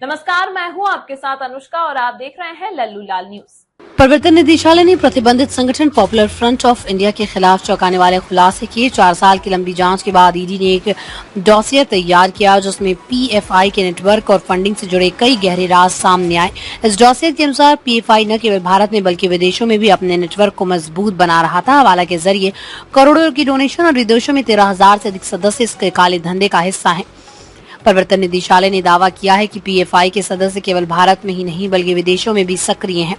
नमस्कार, मैं हूं आपके साथ अनुष्का और आप देख रहे हैं लल्लू लाल न्यूज। प्रवर्तन निदेशालय ने प्रतिबंधित संगठन पॉपुलर फ्रंट ऑफ इंडिया के खिलाफ चौंकाने वाले खुलासे किए। 4 साल की लंबी जांच के बाद ईडी ने एक डॉसियर तैयार किया जिसमें पीएफआई के नेटवर्क और फंडिंग से जुड़े कई गहरे राज सामने आए। इस डॉसियर के अनुसार पीएफआई न केवल भारत में बल्कि विदेशों में भी अपने नेटवर्क को मजबूत बना रहा था। हवाला के जरिए करोड़ों की डोनेशन और विदेशों में 13,000 से अधिक सदस्य इसके काले धंधे का हिस्सा है। प्रवर्तन निदेशालय ने दावा किया है कि पीएफआई के सदस्य केवल भारत में ही नहीं बल्कि विदेशों में भी सक्रिय हैं।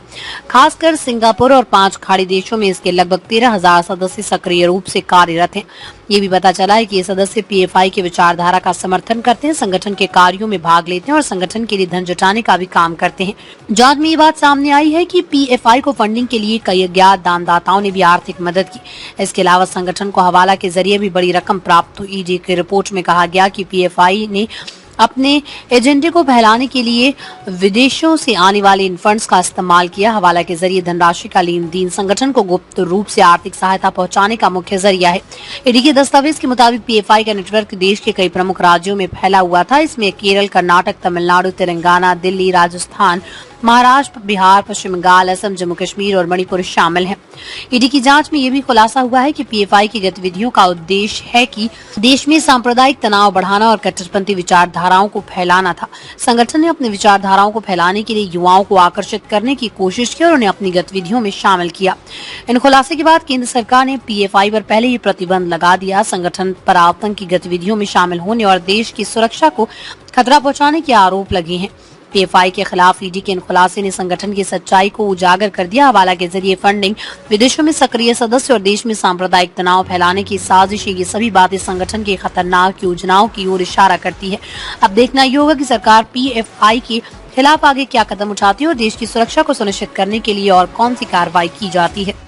खासकर सिंगापुर और 5 खाड़ी देशों में इसके लगभग 13,000 सदस्य सक्रिय रूप से कार्यरत हैं। ये भी पता चला है कि ये सदस्य पीएफआई की विचारधारा का समर्थन करते हैं, संगठन के कार्यों में भाग लेते हैं और संगठन के लिए धन जुटाने का भी काम करते हैं। जांच में ये बात सामने आई है कि पीएफआई को फंडिंग के लिए कई अज्ञात दानदाताओं ने भी आर्थिक मदद की। इसके अलावा संगठन को हवाला के जरिए भी बड़ी रकम प्राप्त हुई। ईडी की रिपोर्ट में कहा गया कि पीएफआई ने अपने एजेंडे को फैलाने के लिए विदेशों से आने वाले इन फंड्स का इस्तेमाल किया। हवाला के जरिए धनराशि का लेन देन संगठन को गुप्त रूप से आर्थिक सहायता पहुंचाने का मुख्य जरिया है। ईडी के दस्तावेज के मुताबिक पीएफआई का नेटवर्क देश के कई प्रमुख राज्यों में फैला हुआ था। इसमें केरल, कर्नाटक, तमिलनाडु, तेलंगाना, दिल्ली, राजस्थान, महाराष्ट्र, बिहार, पश्चिम बंगाल, असम, जम्मू कश्मीर और मणिपुर शामिल हैं। ईडी की जांच में यह भी खुलासा हुआ है कि पीएफआई की गतिविधियों का उद्देश्य है कि देश में सांप्रदायिक तनाव बढ़ाना और कट्टरपंथी विचारधाराओं को फैलाना था। संगठन ने अपनी विचारधाराओं को फैलाने के लिए युवाओं को आकर्षित करने की कोशिश की और उन्हें अपनी गतिविधियों में शामिल किया। इन खुलासे के बाद केंद्र सरकार ने पीएफआई पर पहले ही प्रतिबंध लगा दिया। संगठन पर आतंकी गतिविधियों में शामिल होने और देश की सुरक्षा को खतरा पहुंचाने के आरोप लगे हैं। पीएफआई के खिलाफ ईडी के इन खुलासे ने संगठन की सच्चाई को उजागर कर दिया। हवाला के जरिए फंडिंग, विदेशों में सक्रिय सदस्य और देश में सांप्रदायिक तनाव फैलाने की साजिश, ये सभी बातें संगठन की खतरनाक योजनाओं की ओर इशारा करती है। अब देखना ये होगा कि सरकार पीएफआई के खिलाफ आगे क्या कदम उठाती है और देश की सुरक्षा को सुनिश्चित करने के लिए और कौन सी कार्रवाई की जाती है।